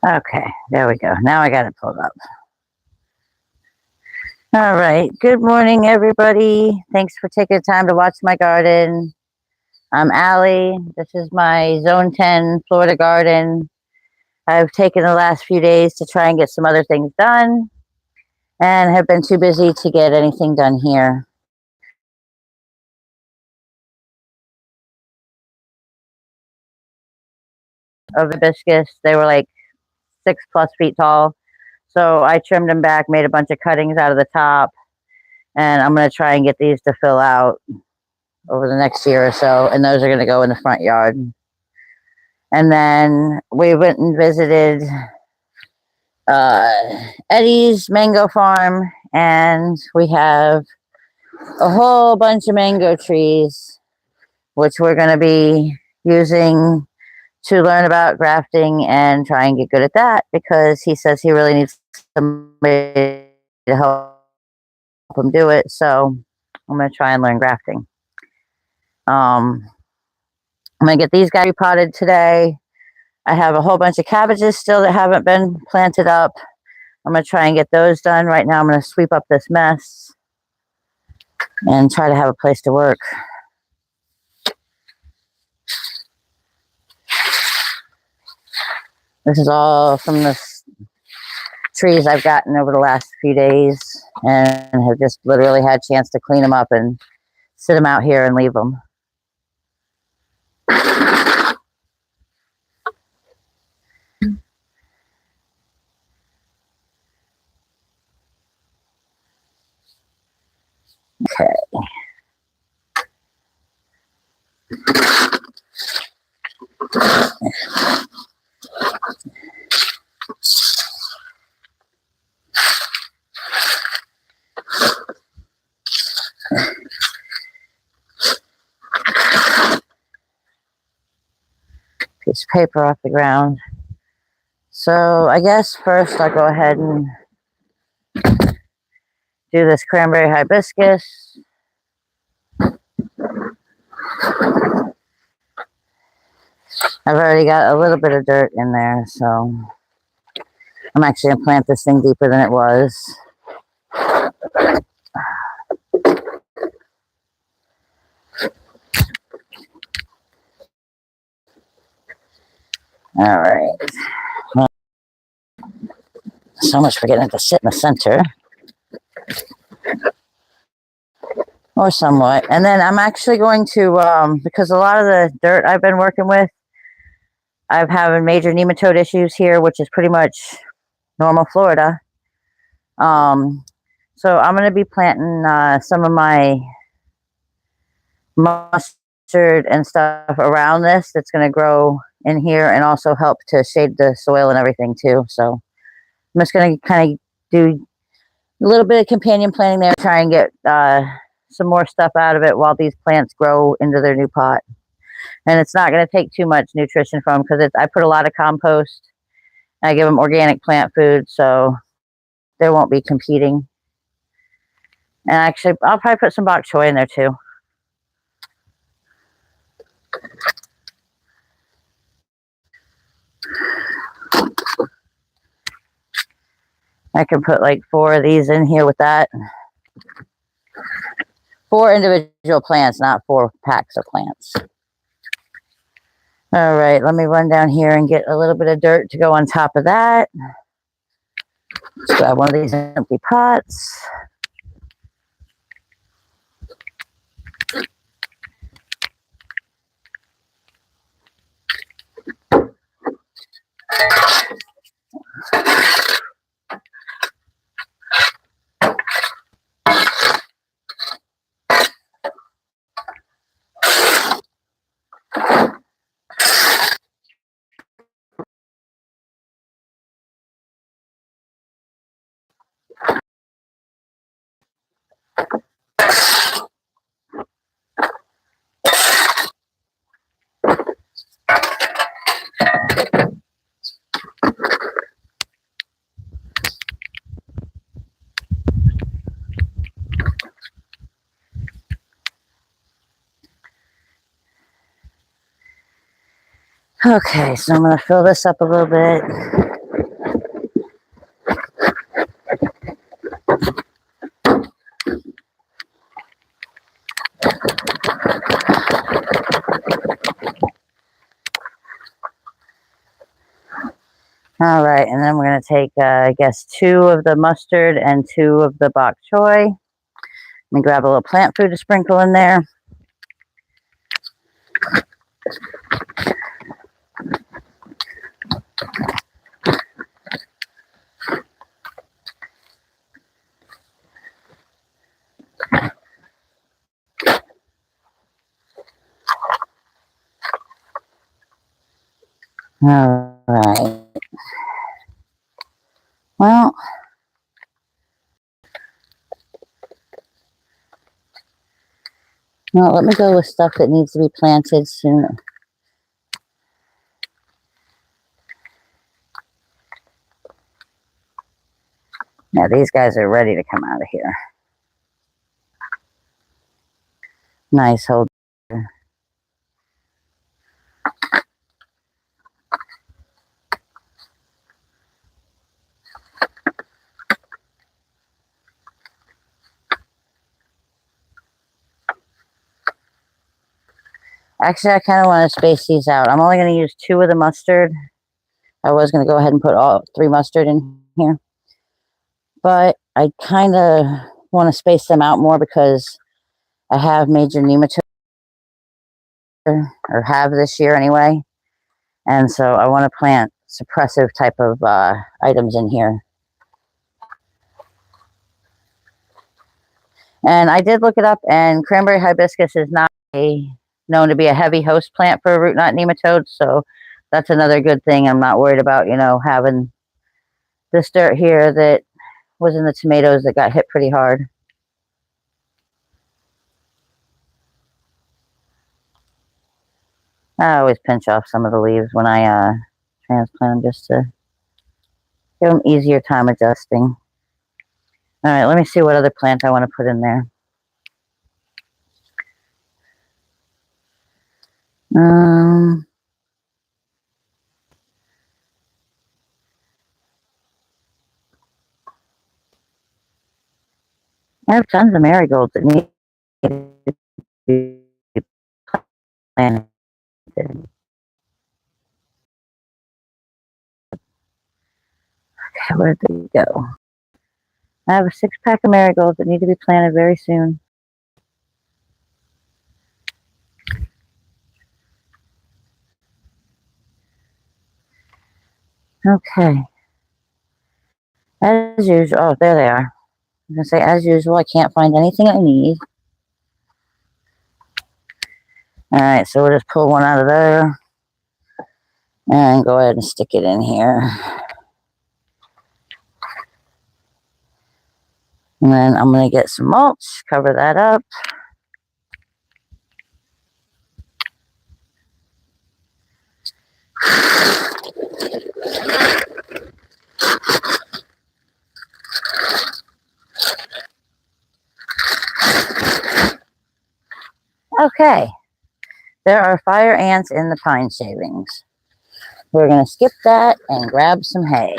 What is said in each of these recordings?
Okay, there we go. Now I got it pulled up. All right. Good morning, everybody. Thanks for taking the time to watch my garden. I'm Allie. This is my Zone 10 Florida garden. I've taken the last few days to try and get some other things done and have been too busy to get anything done here. Of hibiscus, they were like 6+ feet tall. So I trimmed them back, made a bunch of cuttings out of the top, and I'm going to try and get these to fill out over the next year or so, and those are going to go in the front yard. And then we went and visited Eddie's mango farm, and we have a whole bunch of mango trees, which we're going to be using to learn about grafting and try and get good at that, because he says he really needs somebody to help him do it. So I'm going to try and learn grafting. I'm going to get these guys repotted today. I have a whole bunch of cabbages still that haven't been planted up. I'm going to try and get those done. Right now I'm going to sweep up this mess and try to have a place to work. This is all from the trees I've gotten over the last few days, and have just literally had a chance to clean them up and sit them out here and leave them. Okay. Piece of paper off the ground. So I guess first I'll go ahead and do this cranberry hibiscus. I've already got a little bit of dirt in there, so I'm actually going to plant this thing deeper than it was. All right. Well, so much for getting it to sit in the center. Or somewhat. And then I'm actually going to, because a lot of the dirt I've been working with, I've having major nematode issues here, which is pretty much normal Florida. So I'm going to be planting some of my mustard and stuff around this that's going to grow in here and also help to shade the soil and everything too. So I'm just going to kind of do a little bit of companion planting there, try and get some more stuff out of it while these plants grow into their new pot. And it's not going to take too much nutrition from them, because I put a lot of compost. I give them organic plant food, so they won't be competing. And actually, I'll probably put some bok choy in there too. I can put like 4 of these in here with that. 4 individual plants, not 4 packs of plants. All right, let me run down here and get a little bit of dirt to go on top of that. Let's grab one of these empty pots. Okay, so I'm going to fill this up a little bit. All right, and then we're going to take, I guess, 2 of the mustard and 2 of the bok choy. Let me grab a little plant food to sprinkle in there. All right. Well, no, let me go with stuff that needs to be planted soon. Now these guys are ready to come out of here. Nice hold. Actually, I kind of want to space these out. I'm only going to use 2 of the mustard. I was going to go ahead and put all 3 mustard in here. But I kind of want to space them out more because I have major nematode, or have this year anyway. And so I want to plant suppressive type of items in here. And I did look it up, and cranberry hibiscus is not known to be a heavy host plant for root knot nematodes. So that's another good thing. I'm not worried about, having this dirt here that was in the tomatoes that got hit pretty hard. I always pinch off some of the leaves when I transplant them just to give them easier time adjusting. All right, let me see what other plant I want to put in there. I have tons of marigolds that need to be planted. Okay, where did they go? I have a 6-pack of marigolds that need to be planted very soon. Okay. As usual, oh, there they are. I'm going to say, as usual, I can't find anything I need. All right, so we'll just pull one out of there and go ahead and stick it in here. And then I'm going to get some mulch, cover that up. Okay, there are fire ants in the pine shavings. We're going to skip that and grab some hay.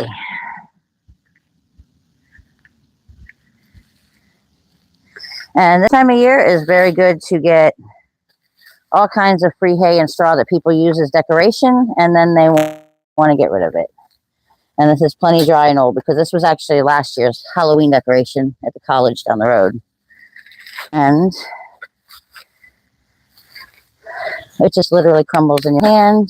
And this time of year is very good to get all kinds of free hay and straw that people use as decoration, and then they want to get rid of it. And this is plenty dry and old because this was actually last year's Halloween decoration at the college down the road. And it just literally crumbles in your hand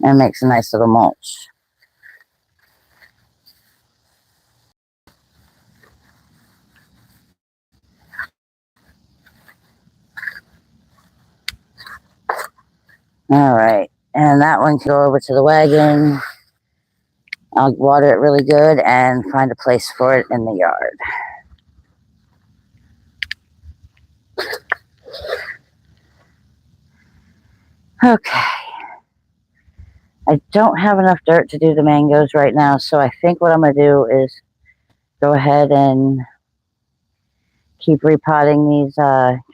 and makes a nice little mulch. All right, and that one can go over to the wagon. I'll water it really good and find a place for it in the yard. Okay. I don't have enough dirt to do the mangoes right now, so I think what I'm going to do is go ahead and keep repotting these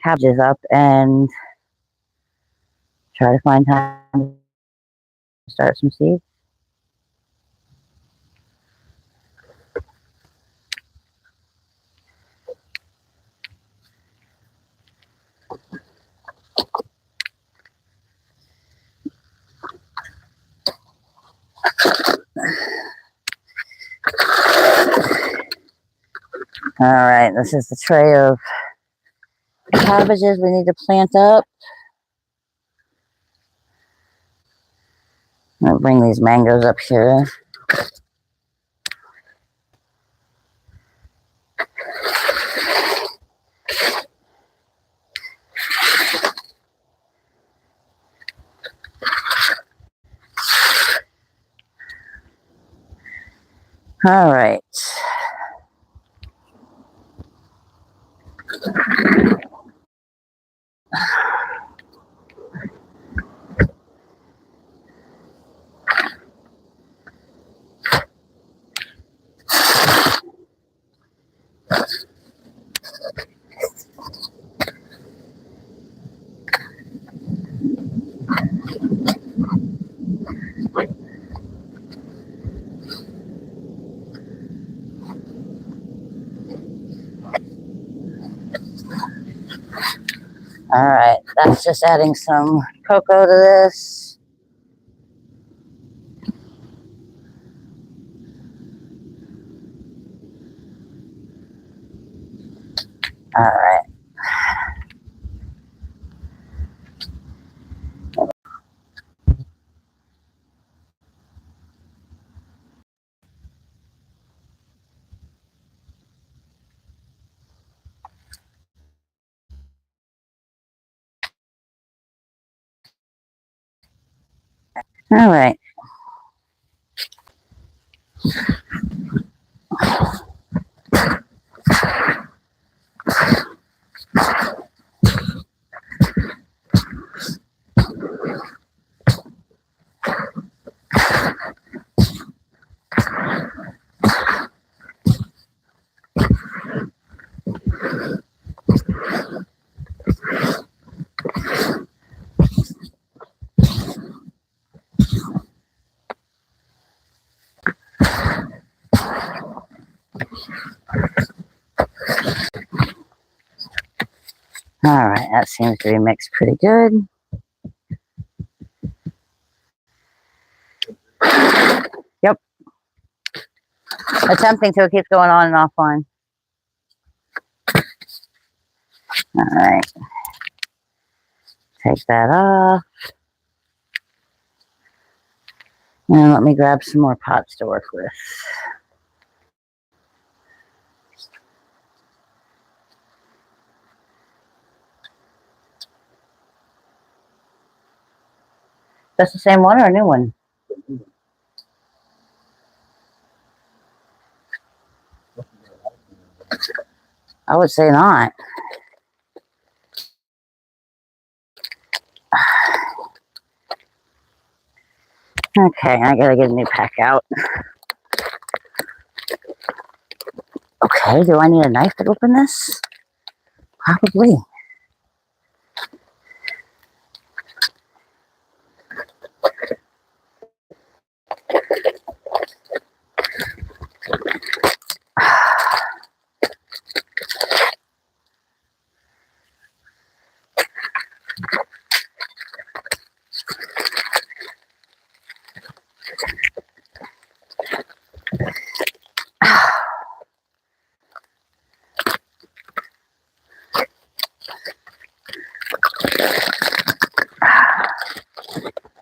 cabbages up and try to find time to start some seeds. All right, this is the tray of cabbages we need to plant up. I'll bring these mangoes up here. All right. All right, that's just adding some cocoa to this. All right. All right. All right, that seems to be mixed pretty good. Yep. Attempting to, it keeps going on and offline. All right. Take that off. And let me grab some more pots to work with. That's the same one or a new one? I would say not. Okay, I gotta get a new pack out. Okay, do I need a knife to open this? Probably.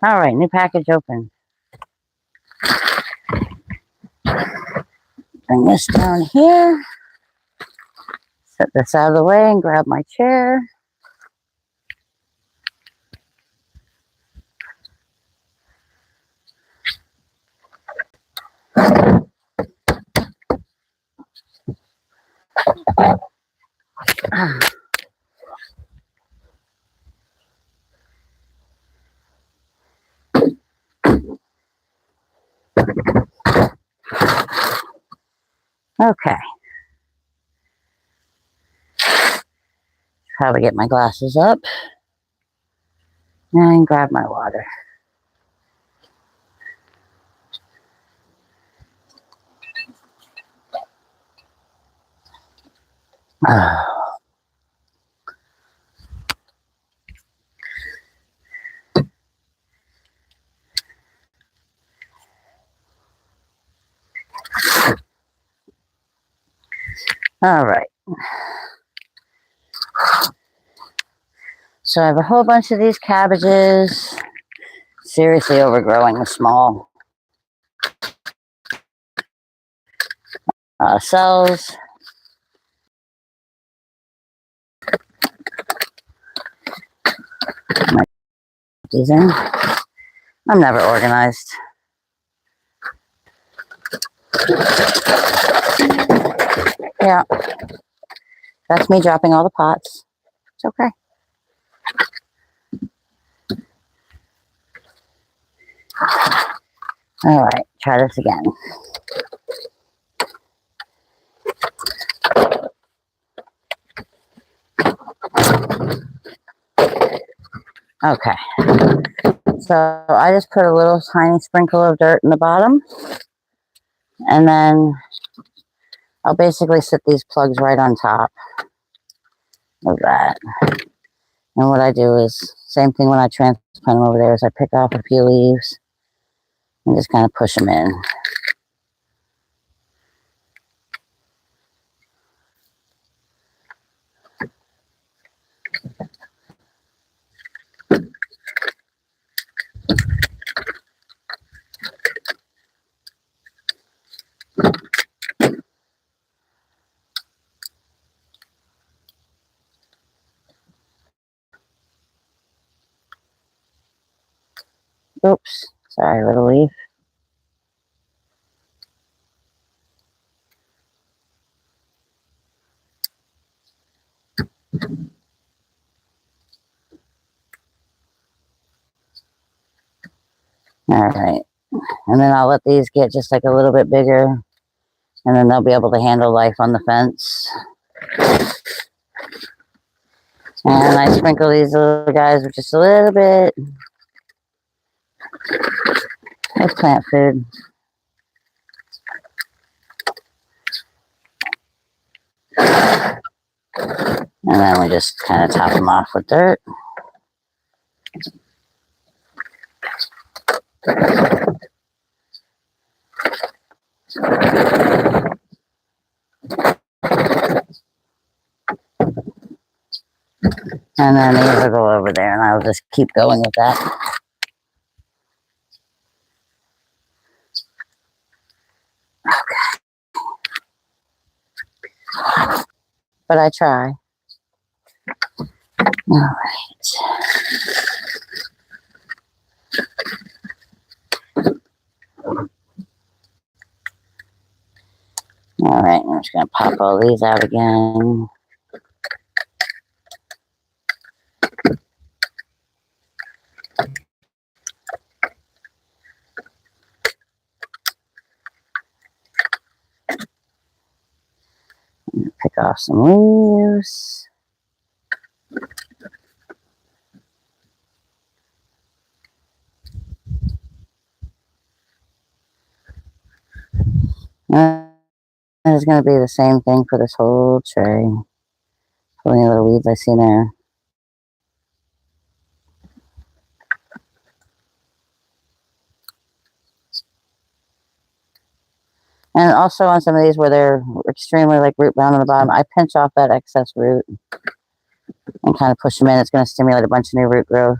All right, new package open. Bring this down here. Set this out of the way and grab my chair. Okay. Probably get my glasses up and grab my water. All right. So I have a whole bunch of these cabbages. Seriously overgrowing the small cells. These in. I'm never organized. Yeah, that's me dropping all the pots. It's okay. All right, try this again. Okay, so I just put a little tiny sprinkle of dirt in the bottom, and then I'll basically sit these plugs right on top of that. And what I do is, same thing when I transplant them over there, is I pick off a few leaves and just kind of push them in. Oops, sorry, little leaf. All right, and then I'll let these get just like a little bit bigger, and then they'll be able to handle life on the fence. And I sprinkle these little guys with just a little bit of plant food. And then we just kind of top them off with dirt. And then these will go over there, and I'll just keep going with that. Okay. But I try. All right. All right, I'm just going to pop all these out again. Pick off some leaves. And it's going to be the same thing for this whole tray. How many little weeds I see there. And also on some of these where they're extremely like root bound on the bottom, I pinch off that excess root and kind of push them in. It's going to stimulate a bunch of new root growth.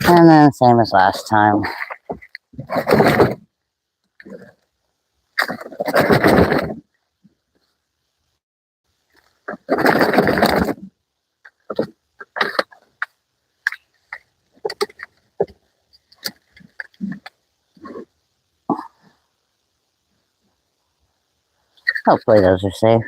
And then same as last time. Hopefully those are safe.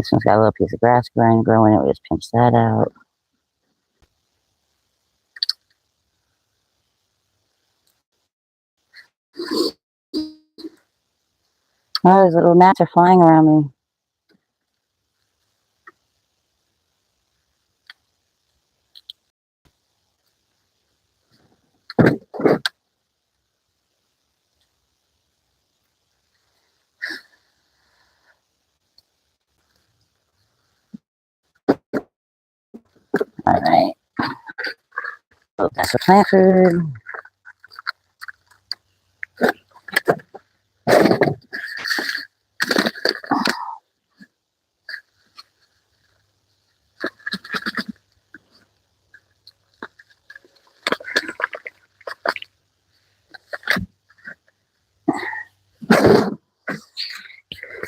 This one's got a little piece of grass growing. We just pinch that out. Oh, those little gnats are flying around me. All right. Oh, that's the plant food.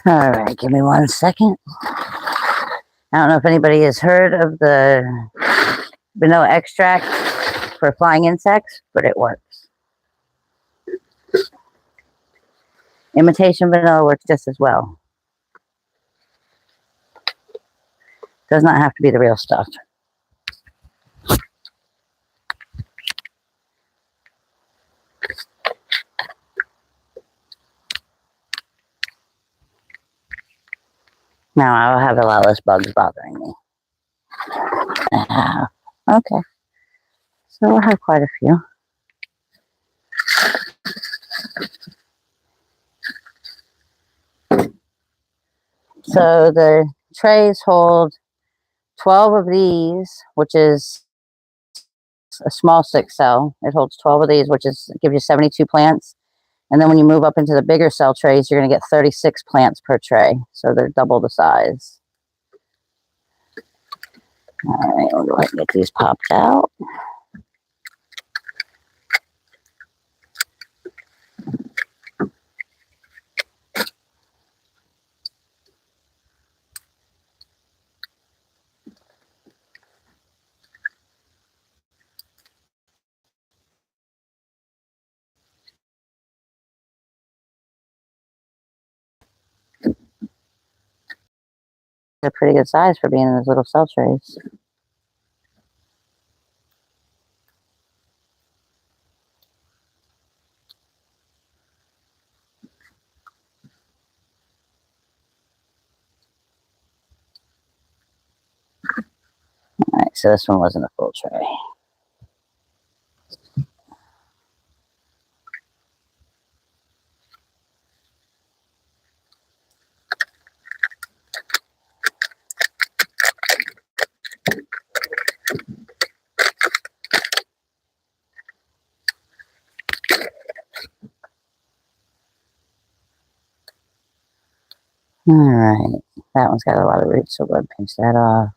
All right, give me 1 second. I don't know if anybody has heard of the vanilla extract for flying insects, but it works. Imitation vanilla works just as well. Does not have to be the real stuff. Now I'll have a lot less bugs bothering me. Okay. So we'll have quite a few. So the trays hold 12 of these, which is a small 6 cell. It holds 12 of these, which is gives you 72 plants. And then when you move up into the bigger cell trays, you're going to get 36 plants per tray. So they're double the size. All right, we'll go ahead and get these popped out. They're pretty good size for being in those little cell trays. All right, so this one wasn't a full tray. All right, that one's got a lot of roots, so we'll pinch that off.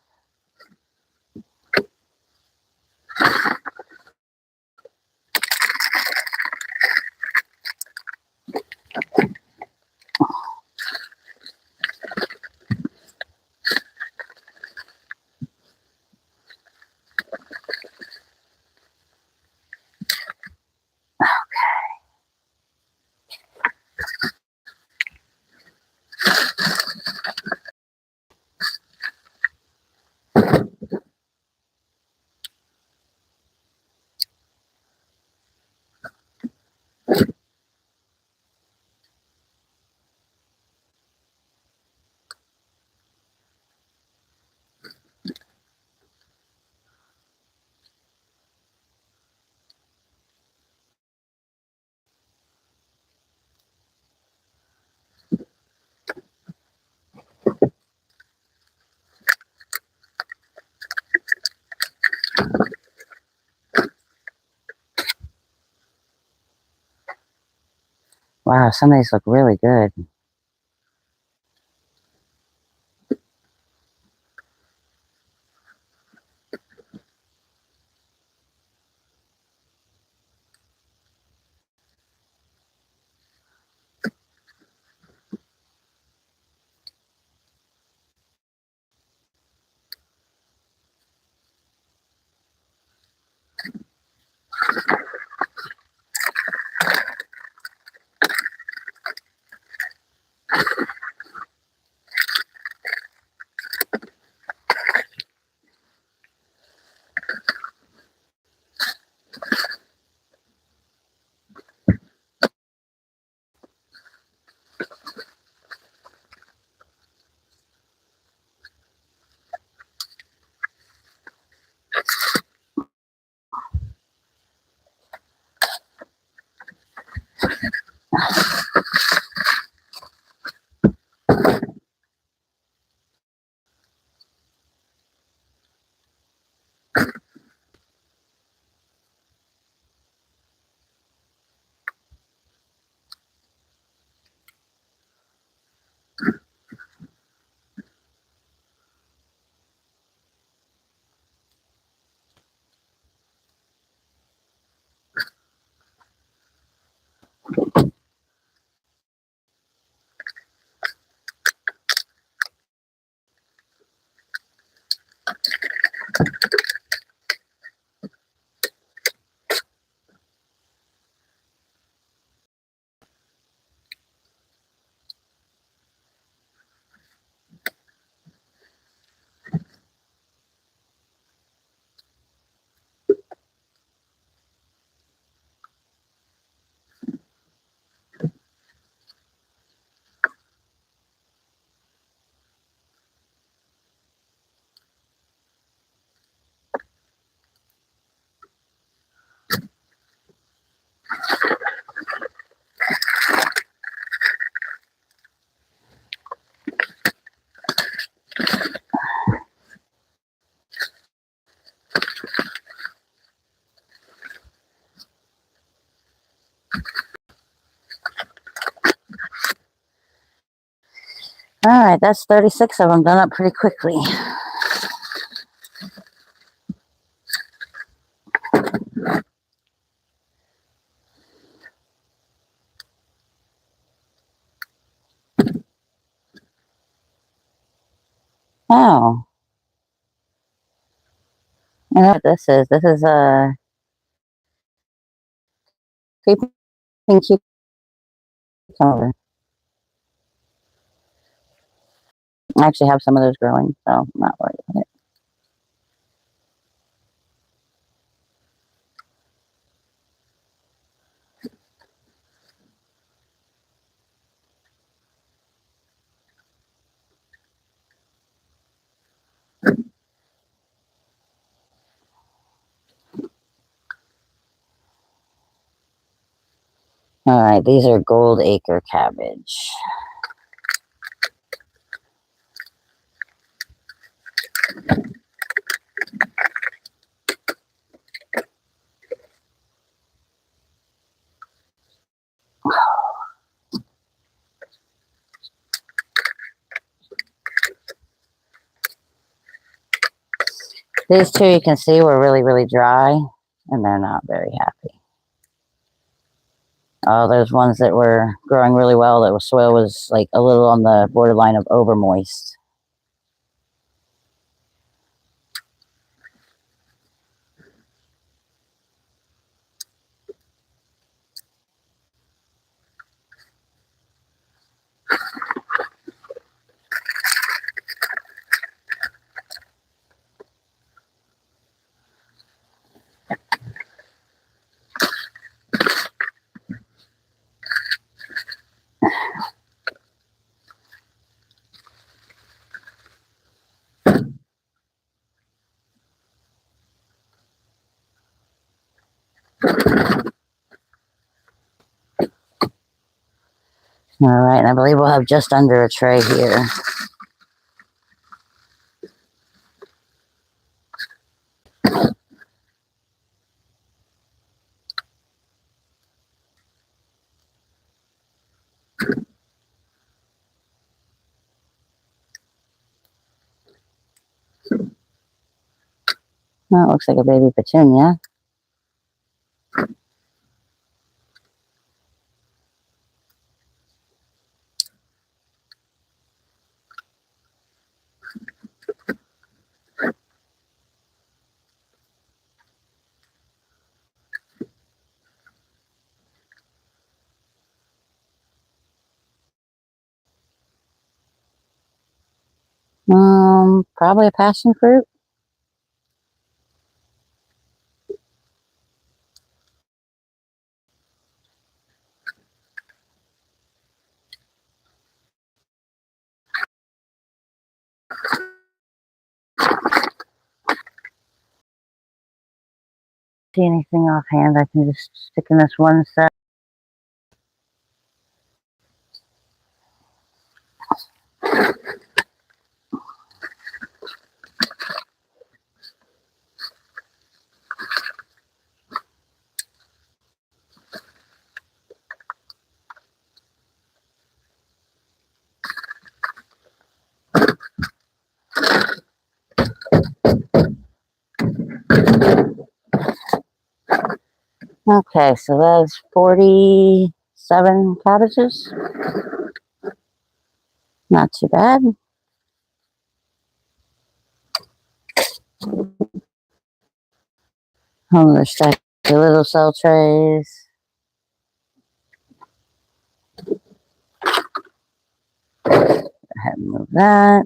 Wow, some of these look really good. All right, that's 36 of them done up pretty quickly. Oh, I know what this is. This is a creeping cucumber. I actually have some of those growing, so I'm not worried about it. All right, these are gold acre cabbage. These two you can see were really, really dry, and they're not very happy. Oh, those ones that were growing really well, that soil was like a little on the borderline of over moist. All right, and I believe we'll have just under a tray here. Well, it looks like a baby petunia. Probably a passion fruit. See anything offhand, I can just stick in this one set. Okay, so that's 47 cabbages. Not too bad. Another stack of little cell trays. Go ahead and move that.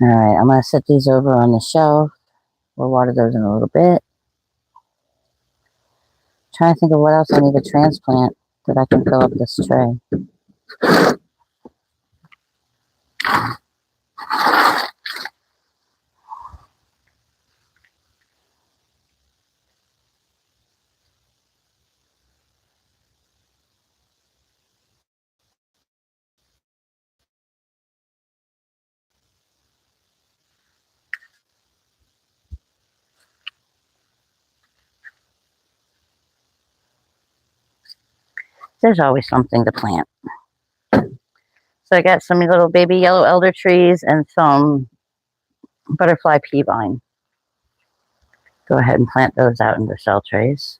All right, I'm going to set these over on the shelf. We'll water those in a little bit. Trying to think of what else I need to transplant that I can fill up this tray. There's always something to plant. So I got some little baby yellow elder trees and some butterfly pea vine. Go ahead and plant those out into cell trays.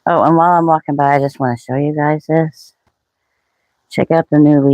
Oh, and while I'm walking by, I just want to show you guys this. Check out the new leaves.